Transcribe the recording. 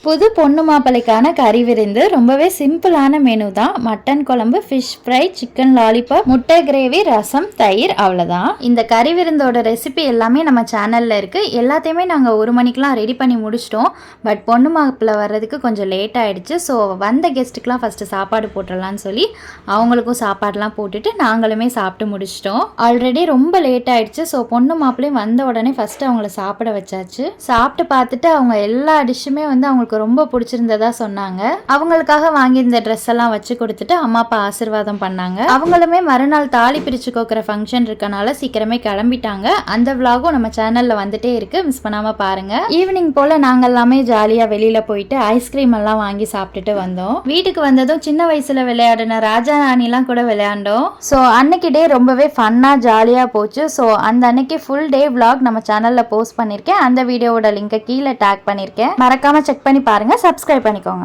புது பொண்ணு மாப்பிள்ளைக்கான கறி விருந்து ரொம்பவே சிம்பிளான மெனு தான். மட்டன் குழம்பு, ஃபிஷ் ஃப்ரை, சிக்கன் லாலிபாப், முட்டை கிரேவி, ரசம், தயிர், அவ்வளோதான். இந்த கறி விருந்தோட ரெசிபி எல்லாமே நம்ம சேனலில் இருக்குது. எல்லாத்தையுமே நாங்கள் 1 மணிக்கெலாம் ரெடி பண்ணி முடிச்சிட்டோம். பட் பொண்ணு மாப்பிள்ளை வர்றதுக்கு கொஞ்சம் லேட் ஆகிடுச்சு. ஸோ வந்த கெஸ்ட்டுக்கெலாம் ஃபஸ்ட்டு சாப்பாடு போட்டுடலான்னு சொல்லி அவங்களுக்கும் சாப்பாடெலாம் போட்டுட்டு நாங்களுமே சாப்பிட்டு முடிச்சிட்டோம். ஆல்ரெடி ரொம்ப லேட் ஆகிடுச்சு. ஸோ பொண்ணு மாப்பிள்ளையும் வந்த உடனே ஃபஸ்ட்டு அவங்கள சாப்பிட வச்சாச்சு. சாப்பிட்டு பார்த்துட்டு அவங்க எல்லா டிஷ்ஷுமே அவங்களுக்கு ரொம்ப பிடிச்சிருந்ததா சொன்னாங்க. அவங்களுக்காக வாங்கியிருந்த ட்ரெஸ் எல்லாம் வச்சு கொடுத்துட்டு அம்மா அப்பா ஆசீர்வாதம் பண்ணாங்க. அவங்களுமே மறுநாள் தாலி பிரிச்சு கோக்குற ஃபங்க்ஷன் இருக்கனால சீக்கிரமே கிளம்பிட்டாங்க. அந்த விலாகும் நம்ம சேனல்ல வந்துட்டே இருக்கு, மிஸ் பண்ணாம பாருங்க. ஈவினிங் போல நாங்க எல்லாமே ஜாலியா வெளியில போயிட்டு ஐஸ்கிரீம் எல்லாம் வாங்கி சாப்பிட்டுட்டு வந்தோம். வீட்டுக்கு வந்ததும் சின்ன வயசுல விளையாடின ராஜா ராணி எல்லாம் கூட விளையாண்டோம். ஸோ அன்னைக்கு டே ரொம்பவே ஃபன்னா ஜாலியா போச்சு. ஸோ அந்த அன்னைக்கு ஃபுல் டே விலாக் நம்ம சேனல்ல போஸ்ட் பண்ணிருக்கேன். அந்த வீடியோவோட லிங்கை கீழே டேக் பண்ணிருக்கேன். மறக்காம செக் பண்ணி பாருங்க, சப்ஸ்கிரைப் பண்ணிக்கோங்க.